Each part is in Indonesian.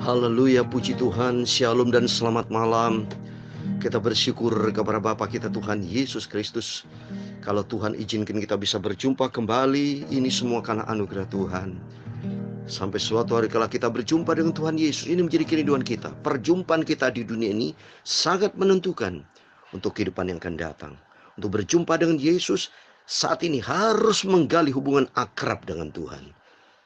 Haleluya, puji Tuhan, shalom dan selamat malam. Kita bersyukur kepada Bapa kita Tuhan Yesus Kristus. Kalau Tuhan izinkan kita bisa berjumpa kembali, ini semua karena anugerah Tuhan. Sampai suatu hari kala kita berjumpa dengan Tuhan Yesus, ini menjadi kerinduan kita. Perjumpaan kita di dunia ini sangat menentukan untuk kehidupan yang akan datang. Untuk berjumpa dengan Yesus, saat ini harus menggali hubungan akrab dengan Tuhan.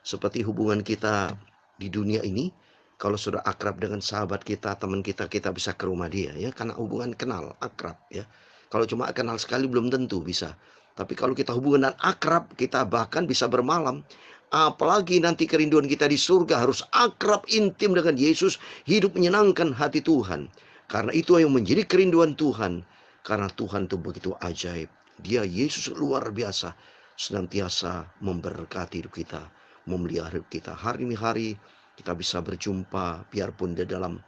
Seperti hubungan kita di dunia ini, kalau sudah akrab dengan sahabat kita, teman kita, kita bisa ke rumah dia ya, karena hubungan kenal, akrab ya. Kalau cuma kenal sekali belum tentu bisa. Tapi kalau kita hubungan dan akrab, kita bahkan bisa bermalam. Apalagi nanti kerinduan kita di surga harus akrab intim dengan Yesus, hidup menyenangkan hati Tuhan. Karena itu yang menjadi kerinduan Tuhan. Karena Tuhan itu begitu ajaib. Dia Yesus luar biasa, senantiasa memberkati hidup kita, memelihara hidup kita. Hari demi hari kita bisa berjumpa biarpun di dalam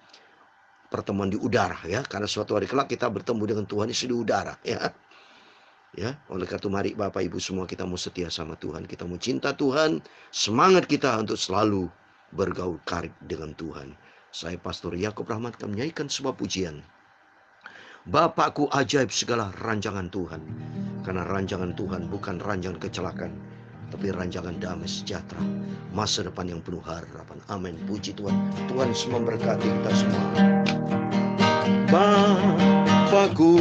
pertemuan di udara ya, karena suatu hari kelak kita bertemu dengan Tuhan di udara ya. Ya, oleh karena itu mari Bapak Ibu semua kita mau setia sama Tuhan, kita mau cinta Tuhan, semangat kita untuk selalu bergaul karib dengan Tuhan. Saya Pastor Yakub Rahmat akan menyanyikan sebuah pujian. Bapakku ajaib segala rancangan Tuhan. Karena rancangan Tuhan bukan rancangan kecelakaan, tapi rancangan damai sejahtera, masa depan yang penuh harapan. Amin. Puji Tuhan. Tuhan memberkati kita semua. Bapakku,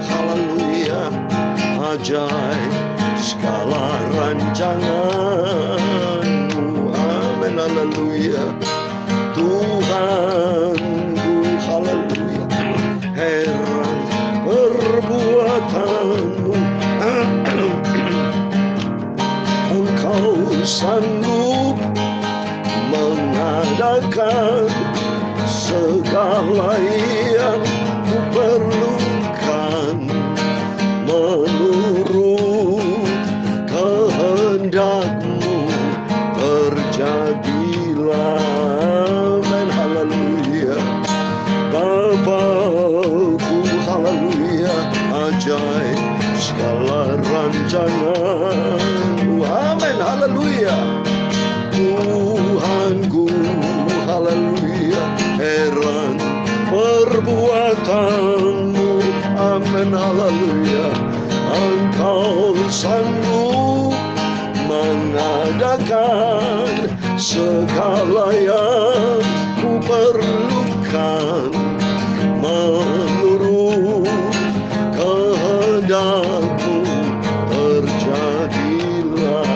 haleluya, ajaib segala rancangan-Mu. Amin, haleluya. Tuhanku, haleluya, heran perbuatan-Mu. Engkau sanggup mengadakan segala yang ku perlukan, menurut kehendak-Mu terjadilah. Amin, haleluya. Bapakku, haleluya, ajaib segala rancangan-Mu. Amin, haleluya. Tuhanku, haleluya, heran perbuatan-Mu. Amin, haleluya. Engkau sanggup mengadakan segala yang ku perlukan, menurut kehendak-Mu terjadilah.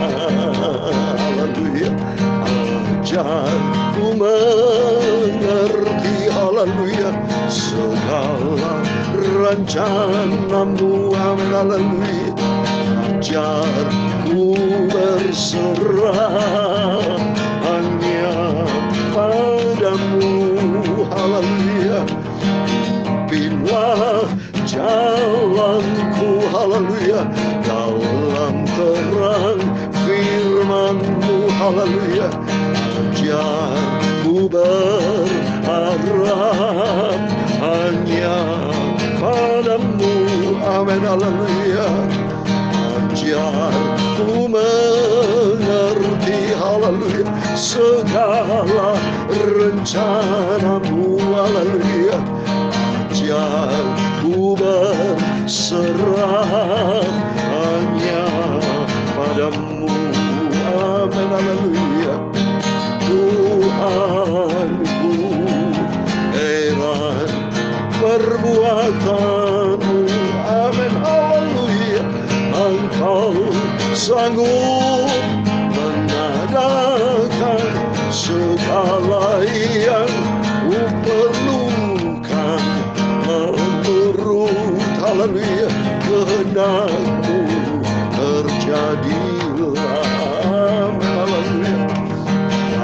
Haleluya. Ajar ku mengerti, haleluya, segala rencana-Mu. Amin, haleluya. Ajar ku berserah hanya padamu. Haleluya. Pimpinlah jalanku, haleluya, dalam terang firman-Mu. Haleluya. Ajar ku berharap hanya padamu. Amin, haleluya. Ajar ku mengerti, haleluya, segala rencana-Mu. Haleluya. Ajar ku berserah hanya padamu. Amin, haleluya. Tuhanku, heran perbuatan-Mu. Amin, haleluya. Engkau sanggup mengadakan segala yang ku perlukan, menurut, haleluya, kehendak-Mu terjadilah. Amin, haleluya.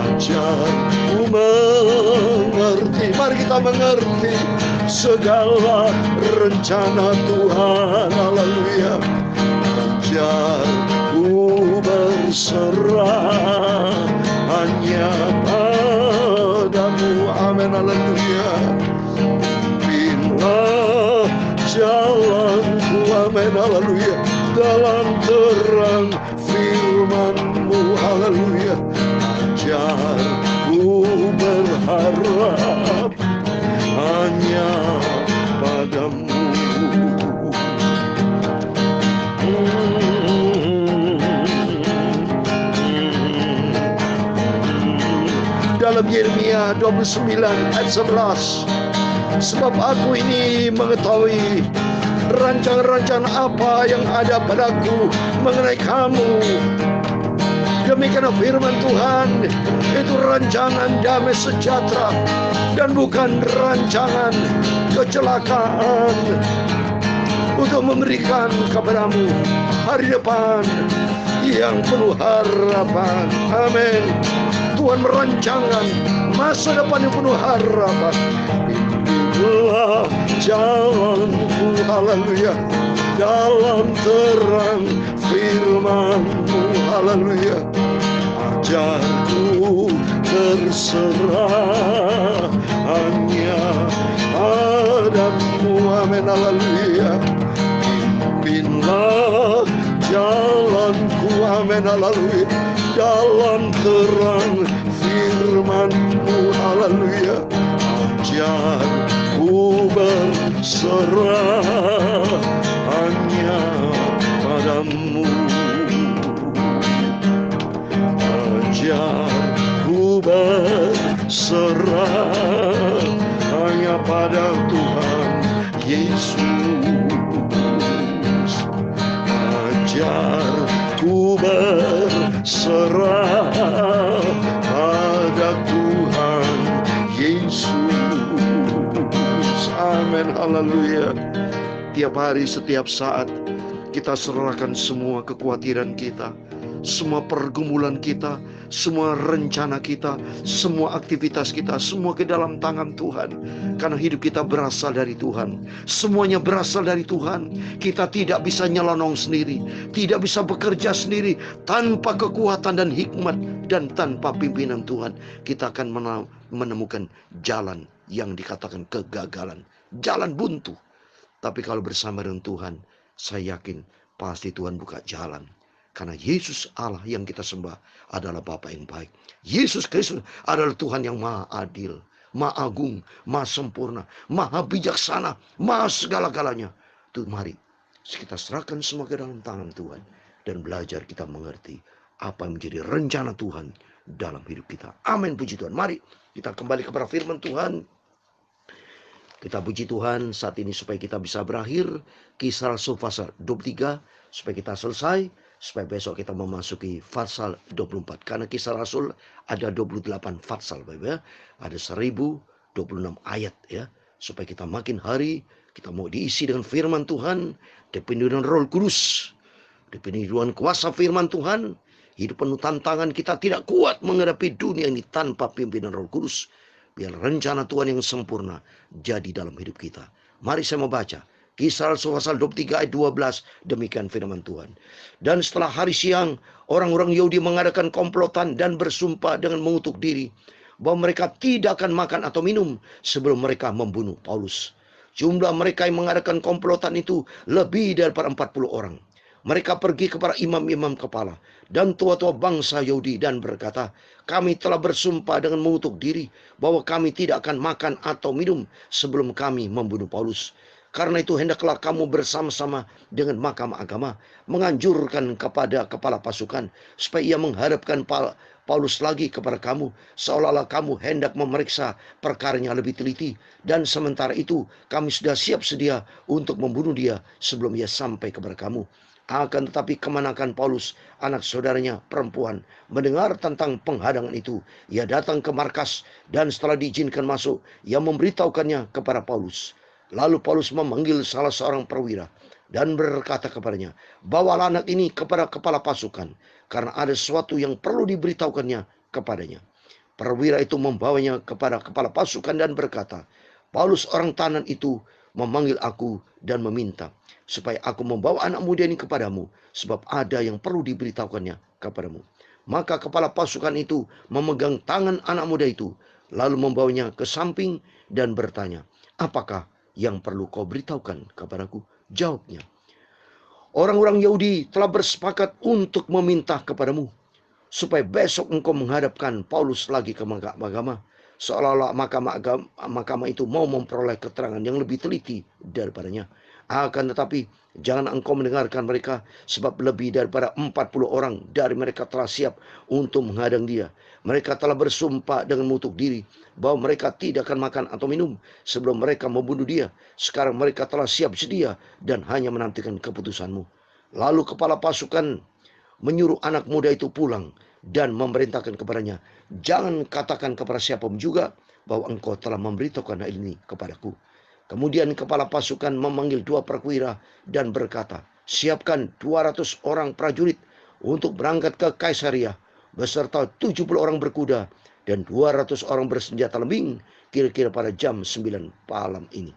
Ajar ku mengerti, mari kita mengerti segala rencana Tuhan. Haleluya. Ajar ku berserah hanya padamu. Amin, haleluya. Pimpinlah jalanku, amin, haleluya, dalam terang firman-Mu. Haleluya. Ajar ku berharap dalam Yeremia 29 ayat 11. Sebab aku ini mengetahui rancangan-rancangan apa yang ada padaku mengenai kamu. Demikian firman Tuhan, itu rancangan damai sejahtera dan bukan rancangan kecelakaan, untuk memberikan kepadamu hari depan yang penuh harapan. Amin. Tuhan merancangkan masa depan yang penuh harapan. Itulah jalanku, haleluya, dalam terang firman-Mu, haleluya. Ajarku terserah hanya padamu, amin, haleluya. Pimpinlah jalanku, amin, haleluya, dalam terang firman-Mu, haleluya. Ajarku berserah hanya padamu. Ajarku berserah hanya pada Tuhan Yesus. Ajarku berserah pada Tuhan Yesus. Amin, haleluya. Tiap hari, setiap saat, kita serahkan semua kekhawatiran kita, semua pergumulan kita, semua rencana kita, semua aktivitas kita, semua ke dalam tangan Tuhan. Karena hidup kita berasal dari Tuhan. Semuanya berasal dari Tuhan. Kita tidak bisa nyelonong sendiri, tidak bisa bekerja sendiri. Tanpa kekuatan dan hikmat dan tanpa pimpinan Tuhan, kita akan menemukan jalan yang dikatakan kegagalan, jalan buntu. Tapi kalau bersama dengan Tuhan, saya yakin pasti Tuhan buka jalan. Karena Yesus Allah yang kita sembah adalah Bapa yang baik. Yesus Kristus adalah Tuhan yang maha adil, maha agung, maha sempurna, maha bijaksana, maha segala-galanya. Tuh, mari kita serahkan semua ke dalam tangan Tuhan dan belajar kita mengerti apa yang menjadi rencana Tuhan dalam hidup kita. Amin, puji Tuhan. Mari kita kembali kepada firman Tuhan. Kita puji Tuhan saat ini supaya kita bisa berakhir Kisah Rasul pasal 23, supaya kita selesai, supaya besok kita memasuki pasal 24. Karena Kisah Rasul ada 28 pasal, Bapak ya. Ada 1026 ayat ya. Supaya kita makin hari kita mau diisi dengan firman Tuhan, dipenuhi dengan Roh Kudus, dipenuhi dengan kuasa firman Tuhan. Hidup penuh tantangan, kita tidak kuat menghadapi dunia ini tanpa pimpinan Roh Kudus. Biar rencana Tuhan yang sempurna jadi dalam hidup kita. Mari saya mau baca Kisah Rasul pasal 23 ayat 12. Demikian firman Tuhan. Dan setelah hari siang, orang-orang Yahudi mengadakan komplotan dan bersumpah dengan mengutuk diri bahwa mereka tidak akan makan atau minum sebelum mereka membunuh Paulus. Jumlah mereka yang mengadakan komplotan itu lebih daripada 40 orang. Mereka pergi kepada imam-imam kepala dan tua-tua bangsa Yahudi dan berkata, kami telah bersumpah dengan mengutuk diri bahwa kami tidak akan makan atau minum sebelum kami membunuh Paulus. Karena itu hendaklah kamu bersama-sama dengan mahkamah agama menganjurkan kepada kepala pasukan supaya ia menghadapkan Paulus lagi kepada kamu, seolah-olah kamu hendak memeriksa perkaranya lebih teliti. Dan sementara itu kami sudah siap sedia untuk membunuh dia sebelum ia sampai kepada kamu. Akan tetapi kemanakan Paulus, anak saudaranya perempuan, mendengar tentang penghadangan itu. Ia datang ke markas dan setelah diizinkan masuk, ia memberitahukannya kepada Paulus. Lalu Paulus memanggil salah seorang perwira dan berkata kepadanya, bawalah anak ini kepada kepala pasukan, karena ada sesuatu yang perlu diberitahukannya kepadanya. Perwira itu membawanya kepada kepala pasukan dan berkata, Paulus orang tahanan itu memanggil aku dan meminta supaya aku membawa anak muda ini kepadamu, sebab ada yang perlu diberitahukannya kepadamu. Maka kepala pasukan itu memegang tangan anak muda itu, lalu membawanya ke samping dan bertanya, apakah yang perlu kau beritahukan kepadaku? Jawabnya, orang-orang Yahudi telah bersepakat untuk meminta kepadamu supaya besok engkau menghadapkan Paulus lagi ke mahkamah agama, seolah-olah mahkamah itu mau memperoleh keterangan yang lebih teliti daripadanya. Akan tetapi jangan engkau mendengarkan mereka, sebab lebih daripada 40 orang dari mereka telah siap untuk menghadang dia. Mereka telah bersumpah dengan mengutuk diri bahwa mereka tidak akan makan atau minum sebelum mereka membunuh dia. Sekarang mereka telah siap sedia dan hanya menantikan keputusanmu. Lalu kepala pasukan menyuruh anak muda itu pulang dan memerintahkan kepadanya, jangan katakan kepada siapapun juga bahwa engkau telah memberitahukan hal ini kepadaku. Kemudian kepala pasukan memanggil 2 perwira dan berkata, siapkan 200 orang prajurit untuk berangkat ke Kaisaria beserta 70 orang berkuda dan 200 orang bersenjata lembing kira-kira pada jam 9 malam ini.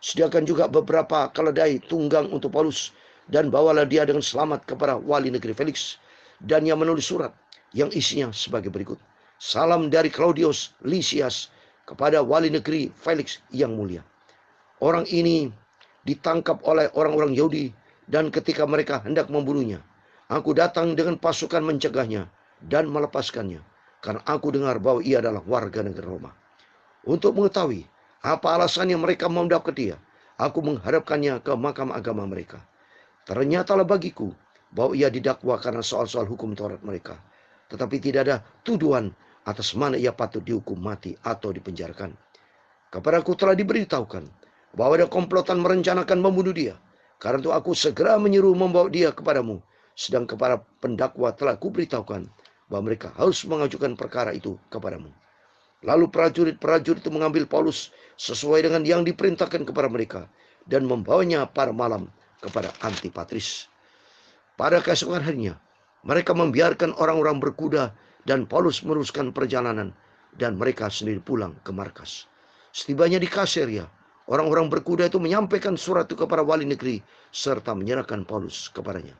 Sediakan juga beberapa keledai tunggang untuk Paulus dan bawalah dia dengan selamat kepada wali negeri Felix. Dan ia menulis surat yang isinya sebagai berikut. Salam dari Claudius Lysias kepada wali negeri Felix yang mulia. Orang ini ditangkap oleh orang-orang Yahudi dan ketika mereka hendak membunuhnya, aku datang dengan pasukan mencegahnya dan melepaskannya, karena aku dengar bahwa ia adalah warga negara Roma. Untuk mengetahui apa alasannya mereka memendapkan dia, aku menghadapkannya ke mahkamah agama mereka. Ternyatalah bagiku bahwa ia didakwa karena soal-soal hukum Taurat mereka, tetapi tidak ada tuduhan atas mana ia patut dihukum mati atau dipenjarakan. Kepadaku telah diberitahukan bahwa ada komplotan merencanakan membunuh dia. Karena itu aku segera menyuruh membawa dia kepadamu. Sedang kepada pendakwa telah kuberitahukan bahwa mereka harus mengajukan perkara itu kepadamu. Lalu prajurit-prajurit itu mengambil Paulus sesuai dengan yang diperintahkan kepada mereka dan membawanya pada malam kepada Antipatris. Pada keesokan harinya, mereka membiarkan orang-orang berkuda dan Paulus meneruskan perjalanan dan mereka sendiri pulang ke markas. Setibanya di Kaisaria, orang-orang berkuda itu menyampaikan surat itu kepada wali negeri serta menyerahkan Paulus kepadanya.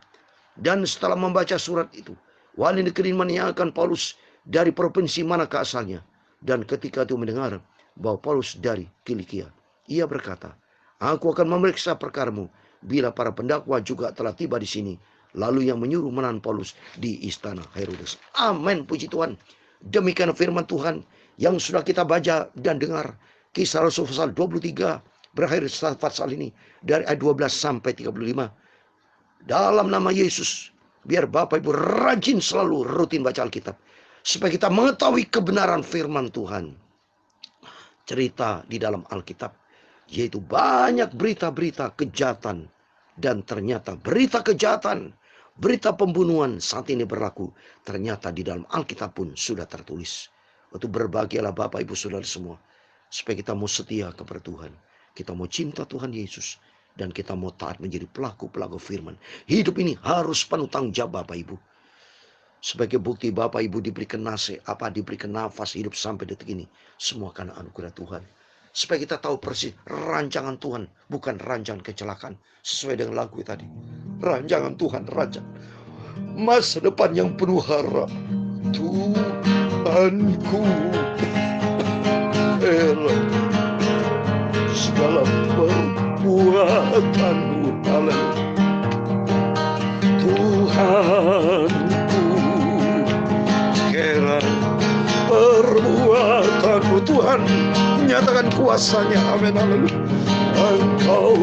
Dan setelah membaca surat itu, wali negeri menanyakan Paulus dari provinsi manakah asalnya. Dan ketika itu mendengar bahwa Paulus dari Kilikia, ia berkata, aku akan memeriksa perkaramu bila para pendakwa juga telah tiba di sini. Lalu yang menyuruh menahan Paulus di istana Herodes. Amin, puji Tuhan. Demikian firman Tuhan yang sudah kita baca dan dengar. Kisah Rasul pasal 23 berakhir pasal ini dari ayat 12 sampai 35. Dalam nama Yesus, biar Bapak Ibu rajin selalu rutin baca Alkitab, supaya kita mengetahui kebenaran firman Tuhan. Cerita di dalam Alkitab, yaitu banyak berita-berita kejahatan. Dan ternyata berita kejahatan, berita pembunuhan saat ini berlaku. Ternyata di dalam Alkitab pun sudah tertulis. Waktu berbahagialah Bapak Ibu Saudara semua, supaya kita mau setia kepada Tuhan. Kita mau cinta Tuhan Yesus. Dan kita mau taat menjadi pelaku-pelaku firman. Hidup ini harus penuh tanggung jawab Bapak Ibu. Sebagai bukti Bapak Ibu diberikan diberikan nafas hidup sampai detik ini. Semua karena anugerah Tuhan. Supaya kita tahu persis rancangan Tuhan, bukan rancangan kecelakaan. Sesuai dengan lagu tadi. Rancangan Tuhan, rancangan masa depan yang penuh harap. Tuhanku, elok segala perbuatanmu, haleluya. Tuhanku, kira perbuatanmu, Tuhan menyatakan kuasanya, amin, haleluya. Engkau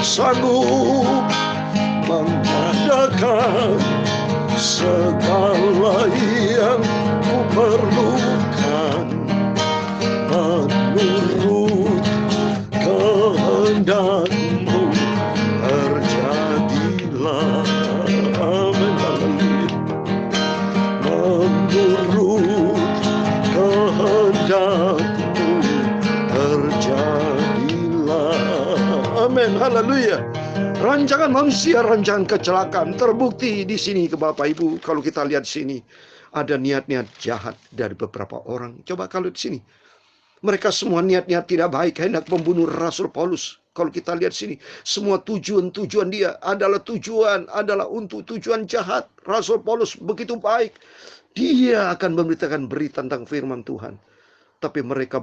sanggup mengadakan segala yang kuperlukan menurut kehendakmu, terjadilah, amin, haleluya. Menurut kehendakmu, terjadilah, amin, haleluya. Rancangan manusia, rancangan kecelakaan terbukti di sini ke Bapak Ibu. Kalau kita lihat sini, ada niat-niat jahat dari beberapa orang. Coba kalau di sini, mereka semua niat-niat tidak baik, hendak membunuh Rasul Paulus. Kalau kita lihat sini, semua tujuan dia adalah untuk tujuan jahat. Rasul Paulus begitu baik, dia akan memberitakan berita tentang firman Tuhan. Tapi mereka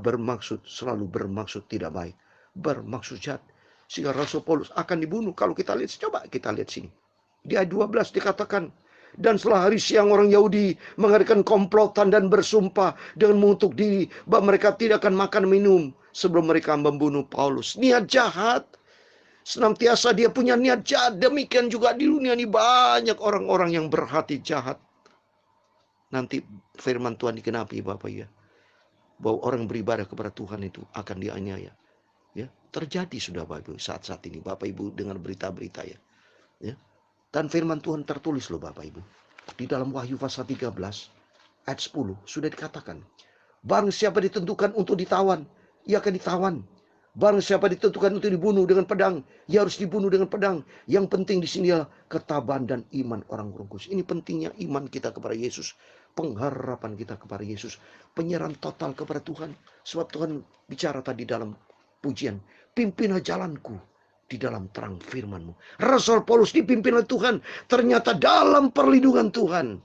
selalu bermaksud tidak baik, bermaksud jahat. Sehingga Rasul Paulus akan dibunuh. Kalau kita lihat, coba kita lihat sini. Di ayat 12 dikatakan, dan setelah hari siang orang Yahudi mengadakan komplotan dan bersumpah dengan mengutuk diri bahwa mereka tidak akan makan minum sebelum mereka membunuh Paulus. Niat jahat. Senantiasa dia punya niat jahat. Demikian juga di dunia ini banyak orang-orang yang berhati jahat. Nanti firman Tuhan dikenapi Bapak ya, bahwa orang beribadah kepada Tuhan itu akan dianiaya. Ya, terjadi sudah Bapak Ibu saat-saat ini Bapak Ibu dengar berita-berita ya. Ya. Dan firman Tuhan tertulis loh Bapak Ibu. Di dalam Wahyu pasal 13 ayat 10 sudah dikatakan, barang siapa ditentukan untuk ditawan, ia akan ditawan. Barang siapa ditentukan untuk dibunuh dengan pedang, ia harus dibunuh dengan pedang. Yang penting di sini adalah ketabahan dan iman orang-orang kudus. Ini pentingnya iman kita kepada Yesus, pengharapan kita kepada Yesus, penyerahan total kepada Tuhan. Sebab Tuhan bicara tadi dalam pujian, pimpinlah jalanku di dalam terang firman-Mu. Rasul Paulus dipimpin oleh Tuhan, ternyata dalam perlindungan Tuhan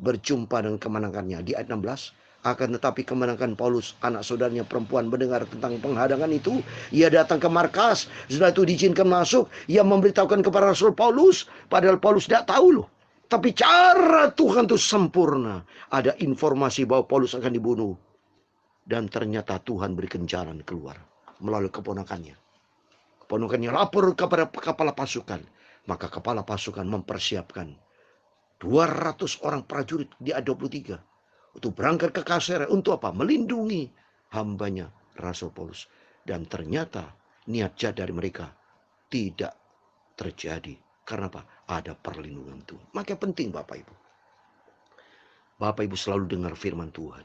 berjumpa dengan kemenangannya. Di ayat 16, akan tetapi kemenangan Paulus, anak saudaranya perempuan, mendengar tentang penghadangan itu, ia datang ke markas. Setelah itu diizinkan masuk, ia memberitahukan kepada Rasul Paulus, padahal Paulus tidak tahu loh. Tapi cara Tuhan itu sempurna. Ada informasi bahwa Paulus akan dibunuh, dan ternyata Tuhan berikan jalan keluar melalui keponakannya. Keponakannya lapor kepada kepala pasukan, maka kepala pasukan mempersiapkan 200 orang prajurit di ayat 23 untuk berangkat ke Kasere. Untuk apa? Melindungi hambanya Rasul Paulus. Dan ternyata niat jahat dari mereka tidak terjadi. Karena apa? Ada perlindungan Tuhan. Maka penting Bapak Ibu. Bapak Ibu selalu dengar firman Tuhan.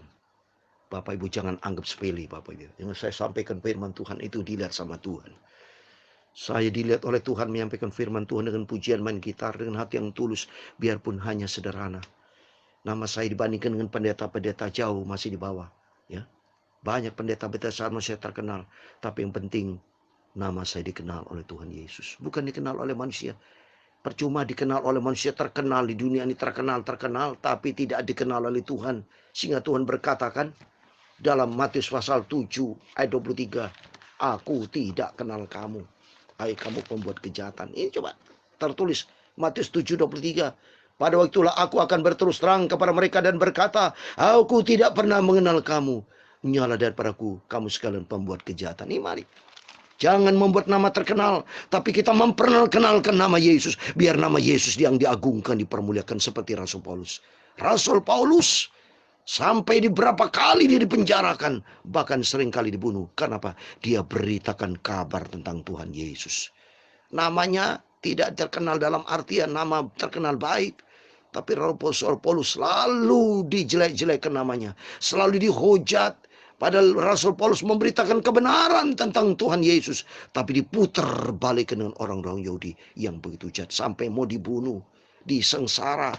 Bapak Ibu jangan anggap sepele Bapak Ibu. Yang saya sampaikan firman Tuhan itu dilihat sama Tuhan. Saya dilihat oleh Tuhan menyampaikan firman Tuhan dengan pujian main gitar, dengan hati yang tulus, biarpun hanya sederhana. Nama saya dibandingkan dengan pendeta-pendeta jauh masih di bawah. Ya, banyak pendeta-pendeta saat saya terkenal. Tapi yang penting nama saya dikenal oleh Tuhan Yesus. Bukan dikenal oleh manusia. Percuma dikenal oleh manusia, terkenal di dunia ini, terkenal. Tapi tidak dikenal oleh Tuhan. Sehingga Tuhan berkatakan dalam Matius pasal 7 ayat 23. Aku tidak kenal kamu. Hai kamu pembuat kejahatan. Ini coba tertulis Matius 7:23. Pada waktu itulah aku akan berterus terang kepada mereka dan berkata, aku tidak pernah mengenal kamu. Nyala daripadaku, kamu sekalian pembuat kejahatan. Ini mari. Jangan membuat nama terkenal, tapi kita memperkenalkan nama Yesus. Biar nama Yesus yang diagungkan, dipermuliakan seperti Rasul Paulus. Rasul Paulus sampai di berapa kali dia dipenjarakan, bahkan sering kali dibunuh. Kenapa? Dia beritakan kabar tentang Tuhan Yesus. Namanya tidak terkenal dalam artian nama terkenal baik. Tapi Rasul Paulus selalu dijelek-jelekkan namanya. Selalu dihujat. Padahal Rasul Paulus memberitakan kebenaran tentang Tuhan Yesus. Tapi diputar balik dengan orang-orang Yahudi yang begitu jahat. Sampai mau dibunuh, disengsara,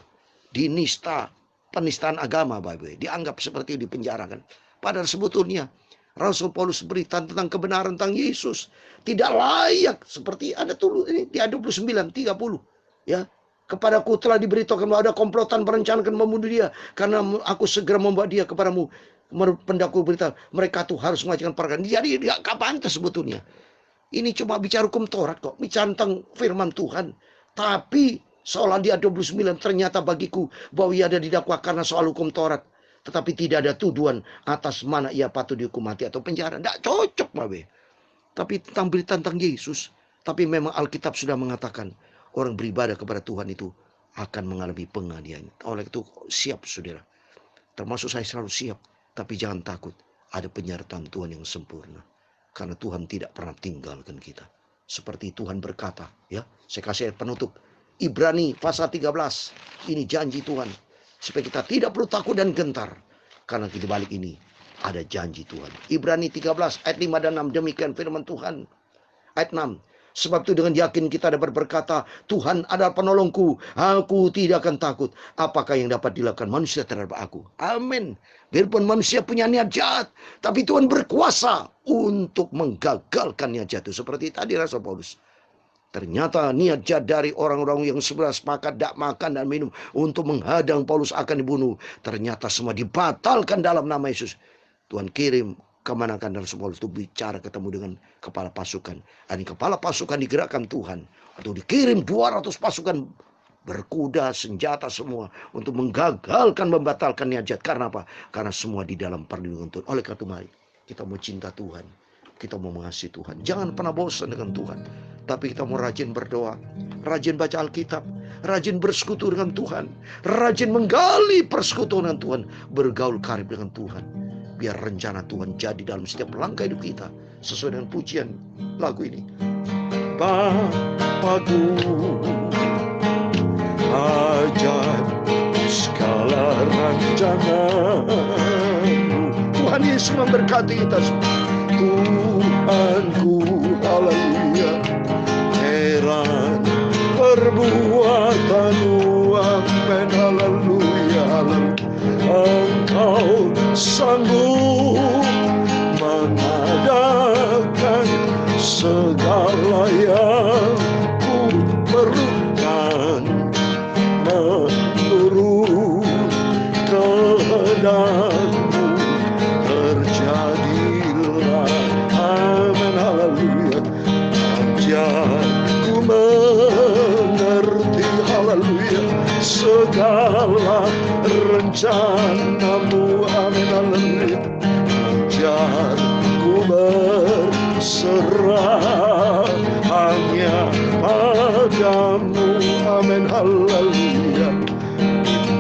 dinista, penistaan agama. Dianggap seperti dipenjarakan. Padahal sebetulnya Rasul Paulus berita tentang kebenaran tentang Yesus. Tidak layak seperti ada tulis ini di ayat 29, 30. Ya. Kepadaku telah diberitakan bahwa ada komplotan merencanakan membunuh dia. Karena aku segera membawa dia kepadamu. Pendaku berita mereka tuh harus mengajukan perkara. Jadi gak pantas sebetulnya. Ini cuma bicara hukum Taurat kok. Bicara tentang firman Tuhan. Tapi seolah dia 29 ternyata bagiku bahwa ia ada didakwa karena soal hukum Taurat. Tetapi tidak ada tuduhan atas mana ia patut dihukum mati atau penjara. Tidak cocok Babe. Tapi tentang berita tentang Yesus. Tapi memang Alkitab sudah mengatakan. Orang beribadah kepada Tuhan itu akan mengalami penganiayaan. Oleh itu siap saudara. Termasuk saya selalu siap. Tapi jangan takut. Ada penyertaan Tuhan yang sempurna. Karena Tuhan tidak pernah tinggalkan kita. Seperti Tuhan berkata. Ya, saya kasih ayat penutup. Ibrani pasal 13. Ini janji Tuhan. Supaya kita tidak perlu takut dan gentar. Karena di balik ini ada janji Tuhan. Ibrani 13 ayat 5 dan 6. Demikian firman Tuhan. Ayat 6. Sebab itu dengan yakin kita dapat berkata, Tuhan adalah penolongku, aku tidak akan takut. Apakah yang dapat dilakukan manusia terhadap aku? Amin. Biarpun manusia punya niat jahat, tapi Tuhan berkuasa untuk menggagalkan niat jahat. Seperti tadi Rasul Paulus. Ternyata niat jahat dari orang-orang yang sebelah sepakat tidak makan dan minum untuk menghadang Paulus akan dibunuh. Ternyata semua dibatalkan dalam nama Yesus. Tuhan kirim kemenangan dan Rasul Paulus itu bicara ketemu dengan kepala pasukan. Dan kepala pasukan digerakkan Tuhan untuk dikirim 200 pasukan berkuda, senjata semua untuk menggagalkan, membatalkan niat jahat. Karena apa? Karena semua di dalam perlindungan Tuhan. Oleh karena itu mari kita mau cinta Tuhan. Kita mau mengasihi Tuhan. Jangan pernah bosan dengan Tuhan. Tapi kita mau rajin berdoa, rajin baca Alkitab, rajin bersekutu dengan Tuhan, rajin menggali persekutuan dengan Tuhan, bergaul karib dengan Tuhan. Biar rencana Tuhan jadi dalam setiap langkah hidup kita, sesuai dengan pujian lagu ini. Bapakku, ajaib segala rancangan-Mu. Tuhan Yesus memberkati kita semua. Tuhanku, haleluya, heran perbuatan-Mu, amin, haleluya, haleluya. Engkau sanggup mengadakan segala yang ku perlukan, menurut kehendak-Mu terjadilah, amin, haleluya. Ajar ku mengerti, haleluya, segala rencana-Mu, amin, haleluya. Ajar ku berserah hanya padamu, amin, haleluya.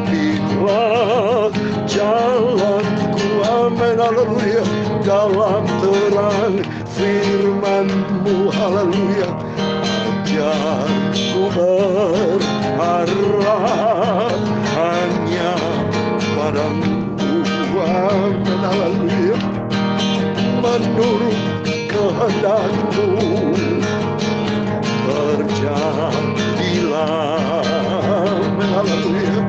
Pimpinlah jalanku, amin, haleluya, dalam terang firman-Mu, haleluya. Ajar ku berharap hanya padamu, amin, haleluya. Menurut kehendak-Mu terjadilah, amin, haleluya.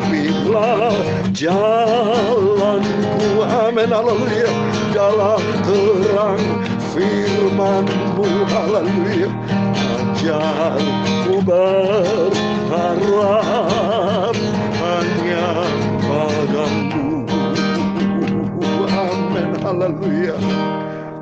Pimpinlah jalanku, amin, haleluya, dalam terang firman-Mu, haleluya. Ajar ku berharap hanya padamu, amin, haleluya.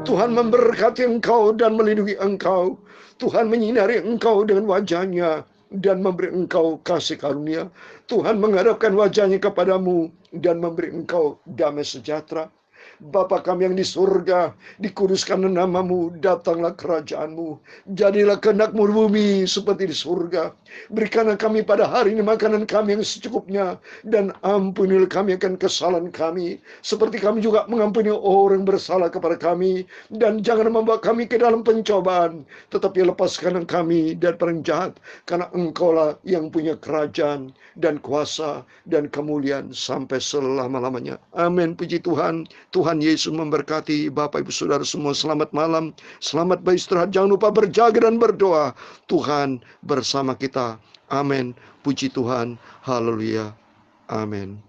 Tuhan memberkati engkau dan melindungi engkau. Tuhan menyinari engkau dengan wajah-Nya dan memberi engkau kasih karunia. Tuhan menghadapkan wajah-Nya kepadamu dan memberi engkau damai sejahtera. Bapa kami yang di surga, dikuduskanlah nama-Mu, datanglah kerajaan-Mu, jadilah kehendak-Mu di bumi seperti di surga. Berikanlah kami pada hari ini makanan kami yang secukupnya, dan ampunilah kami akan kesalahan kami, seperti kami juga mengampuni orang bersalah kepada kami. Dan jangan membawa kami ke dalam pencobaan, tetapi lepaskan kami dari orang jahat, karena Engkaulah yang punya kerajaan dan kuasa dan kemuliaan sampai selama-lamanya. Amin. Puji Tuhan. Tuhan Yesus memberkati Bapak Ibu Saudara semua. Selamat malam, selamat beristirahat. Jangan lupa berjaga dan berdoa. Tuhan bersama kita. Amin. Puji Tuhan. Haleluya. Amin.